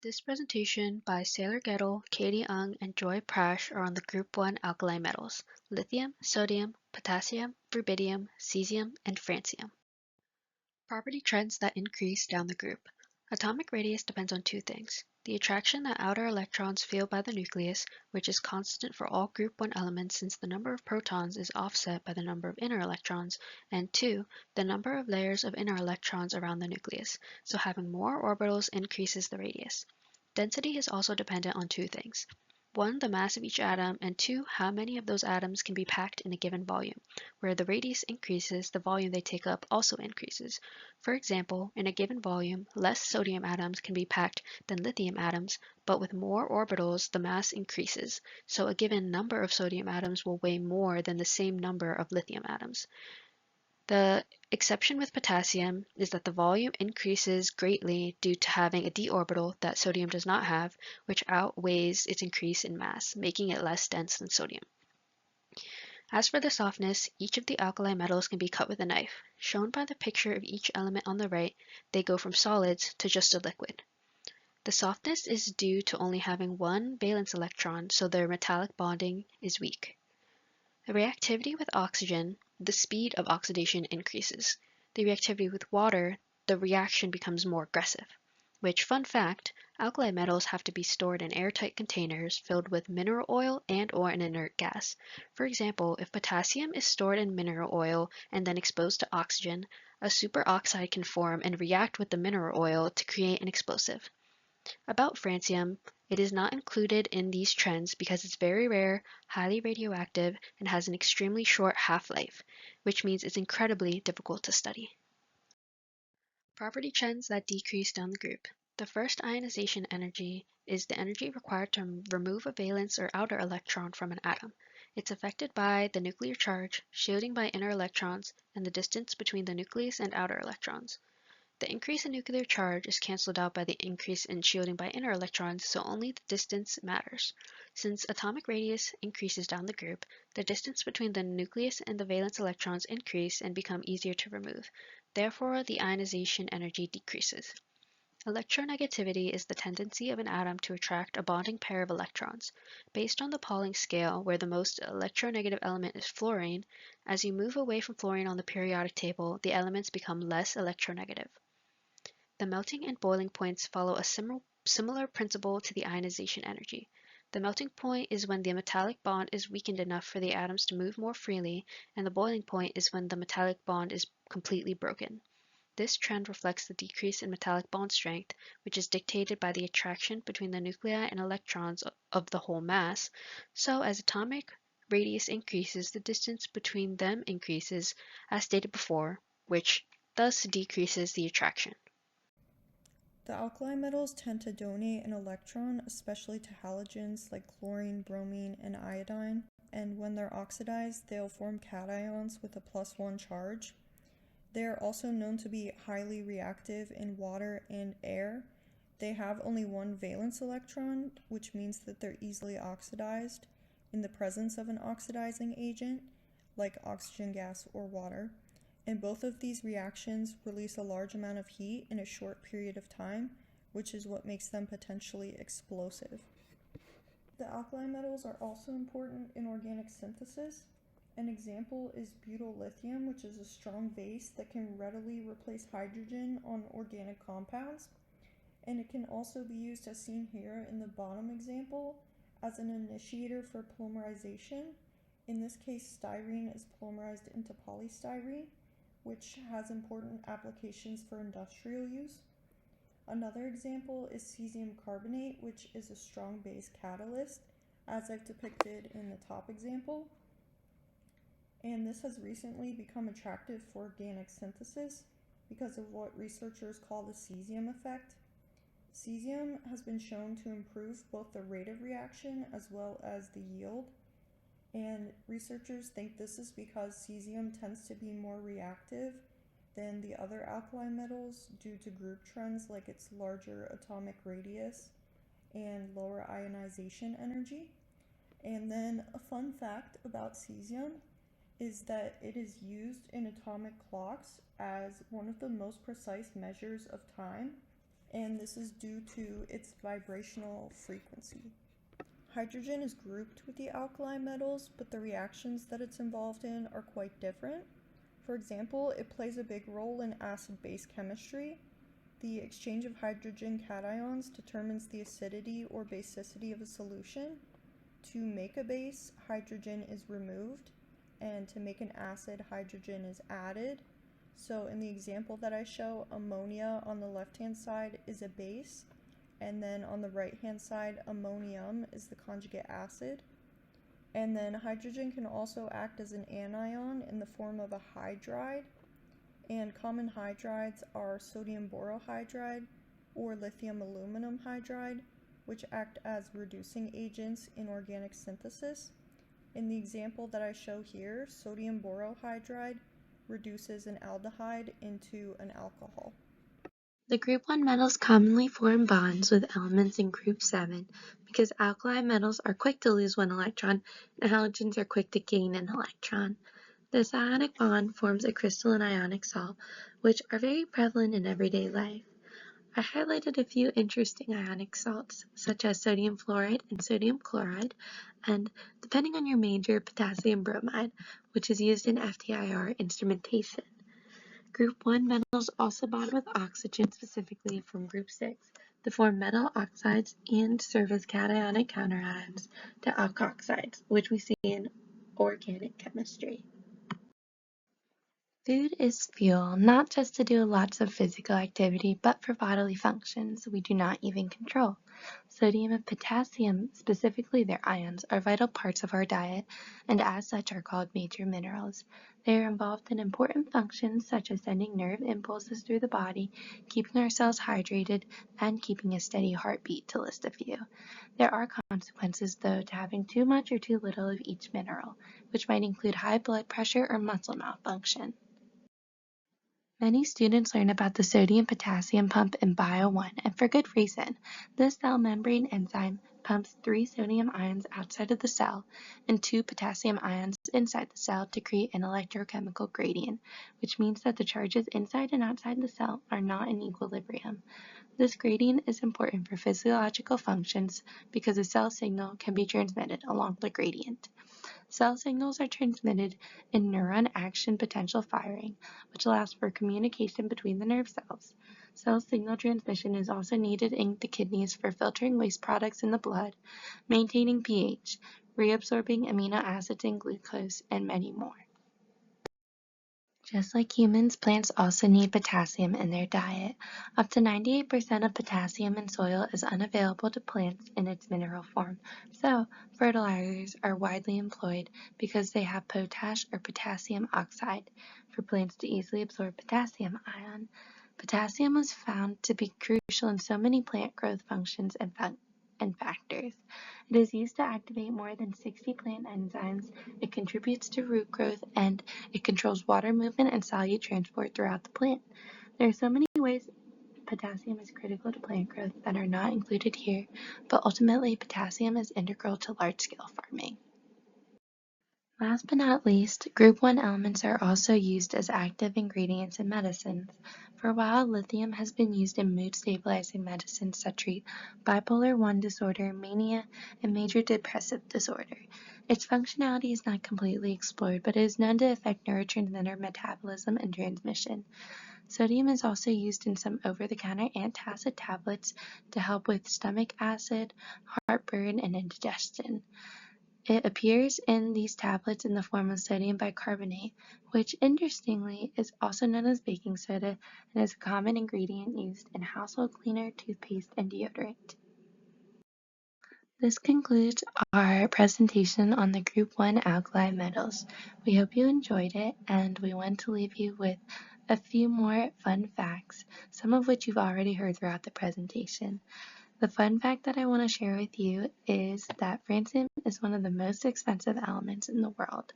This presentation by Sailor Gettle, Katie Ung, and Joy Prash are on the Group 1 alkali metals: lithium, sodium, potassium, rubidium, cesium, and francium. Property trends that increase down the group. Atomic radius depends on two things: the attraction that outer electrons feel by the nucleus, which is constant for all group 1 elements since the number of protons is offset by the number of inner electrons, and 2, the number of layers of inner electrons around the nucleus, so having more orbitals increases the radius. Density is also dependent on two things: 1, the mass of each atom, and 2, how many of those atoms can be packed in a given volume. Where the radius increases, the volume they take up also increases. For example, in a given volume, less sodium atoms can be packed than lithium atoms, but with more orbitals, the mass increases, so a given number of sodium atoms will weigh more than the same number of lithium atoms. The exception with potassium is that the volume increases greatly due to having a d orbital that sodium does not have, which outweighs its increase in mass, making it less dense than sodium. As for the softness, each of the alkali metals can be cut with a knife. Shown by the picture of each element on the right, they go from solids to just a liquid. The softness is due to only having one valence electron, so their metallic bonding is weak. The reactivity with oxygen, the speed of oxidation increases. The reactivity with water, the reaction becomes more aggressive. Which, fun fact, alkali metals have to be stored in airtight containers filled with mineral oil and/or an inert gas. For example, if potassium is stored in mineral oil and then exposed to oxygen, a superoxide can form and react with the mineral oil to create an explosive. About francium, it is not included in these trends because it's very rare, highly radioactive, and has an extremely short half-life, which means it's incredibly difficult to study. Property trends that decrease down the group. The first ionization energy is the energy required to remove a valence or outer electron from an atom. It's affected by the nuclear charge, shielding by inner electrons, and the distance between the nucleus and outer electrons. The increase in nuclear charge is cancelled out by the increase in shielding by inner electrons, so only the distance matters. Since atomic radius increases down the group, the distance between the nucleus and the valence electrons increase and become easier to remove. Therefore, the ionization energy decreases. Electronegativity is the tendency of an atom to attract a bonding pair of electrons. Based on the Pauling scale, where the most electronegative element is fluorine, as you move away from fluorine on the periodic table, the elements become less electronegative. The melting and boiling points follow a similar principle to the ionization energy. The melting point is when the metallic bond is weakened enough for the atoms to move more freely, and the boiling point is when the metallic bond is completely broken. This trend reflects the decrease in metallic bond strength, which is dictated by the attraction between the nuclei and electrons of the whole mass, so as atomic radius increases, the distance between them increases, as stated before, which thus decreases the attraction. The alkali metals tend to donate an electron, especially to halogens like chlorine, bromine, and iodine, and when they're oxidized, they'll form cations with a +1 charge. They are also known to be highly reactive in water and air. They have only one valence electron, which means that they're easily oxidized in the presence of an oxidizing agent, like oxygen gas or water. And both of these reactions release a large amount of heat in a short period of time, which is what makes them potentially explosive. The alkali metals are also important in organic synthesis. An example is butyl lithium, which is a strong base that can readily replace hydrogen on organic compounds. And it can also be used, as seen here in the bottom example, as an initiator for polymerization. In this case, styrene is polymerized into polystyrene, which has important applications for industrial use. Another example is cesium carbonate, which is a strong base catalyst, as I've depicted in the top example. And this has recently become attractive for organic synthesis because of what researchers call the cesium effect. Cesium has been shown to improve both the rate of reaction as well as the yield. And researchers think this is because cesium tends to be more reactive than the other alkali metals due to group trends like its larger atomic radius and lower ionization energy. And then a fun fact about cesium is that it is used in atomic clocks as one of the most precise measures of time. and this is due to its vibrational frequency. Hydrogen is grouped with the alkali metals, but the reactions that it's involved in are quite different. For example, it plays a big role in acid-base chemistry. The exchange of hydrogen cations determines the acidity or basicity of a solution. To make a base, hydrogen is removed, and to make an acid, hydrogen is added. So in the example that I show, ammonia on the left-hand side is a base, and then on the right-hand side, ammonium is the conjugate acid. And then hydrogen can also act as an anion in the form of a hydride, and common hydrides are sodium borohydride or lithium aluminum hydride, which act as reducing agents in organic synthesis. In the example that I show here, sodium borohydride reduces an aldehyde into an alcohol. The group 1 metals commonly form bonds with elements in group 7 because alkali metals are quick to lose one electron and halogens are quick to gain an electron. This ionic bond forms a crystalline ionic salt, which are very prevalent in everyday life. I highlighted a few interesting ionic salts, such as sodium fluoride and sodium chloride, and, depending on your major, potassium bromide, which is used in FTIR instrumentation. Group 1 metals also bond with oxygen, specifically from group 6, to form metal oxides and serve as cationic counterions to alkoxides, which we see in organic chemistry. Food is fuel, not just to do lots of physical activity, but for bodily functions we do not even control. Sodium and potassium, specifically their ions, are vital parts of our diet, and as such are called major minerals. They are involved in important functions such as sending nerve impulses through the body, keeping our cells hydrated, and keeping a steady heartbeat, to list a few. There are consequences, though, to having too much or too little of each mineral, which might include high blood pressure or muscle malfunction. Many students learn about the sodium-potassium pump in Bio 1, and for good reason. This cell membrane enzyme pumps 3 sodium ions outside of the cell and 2 potassium ions inside the cell to create an electrochemical gradient, which means that the charges inside and outside the cell are not in equilibrium. This gradient is important for physiological functions because a cell signal can be transmitted along the gradient. Cell signals are transmitted in neuron action potential firing, which allows for communication between the nerve cells. Cell signal transmission is also needed in the kidneys for filtering waste products in the blood, maintaining pH, reabsorbing amino acids and glucose, and many more. Just like humans, plants also need potassium in their diet. Up to 98% of potassium in soil is unavailable to plants in its mineral form, so fertilizers are widely employed because they have potash or potassium oxide for plants to easily absorb potassium ion. Potassium was found to be crucial in so many plant growth functions and factors. It is used to activate more than 60 plant enzymes, it contributes to root growth, and it controls water movement and solute transport throughout the plant. There are so many ways potassium is critical to plant growth that are not included here, but ultimately potassium is integral to large-scale farming. Last but not least, group 1 elements are also used as active ingredients in medicines. For a while, lithium has been used in mood-stabilizing medicines that treat bipolar I disorder, mania, and major depressive disorder. Its functionality is not completely explored, but it is known to affect neurotransmitter metabolism and transmission. Sodium is also used in some over-the-counter antacid tablets to help with stomach acid, heartburn, and indigestion. It appears in these tablets in the form of sodium bicarbonate, which interestingly is also known as baking soda and is a common ingredient used in household cleaner, toothpaste, and deodorant. This concludes our presentation on the Group 1 alkali metals. We hope you enjoyed it, and we want to leave you with a few more fun facts, some of which you've already heard throughout the presentation. The fun fact that I want to share with you is that francium is one of the most expensive elements in the world.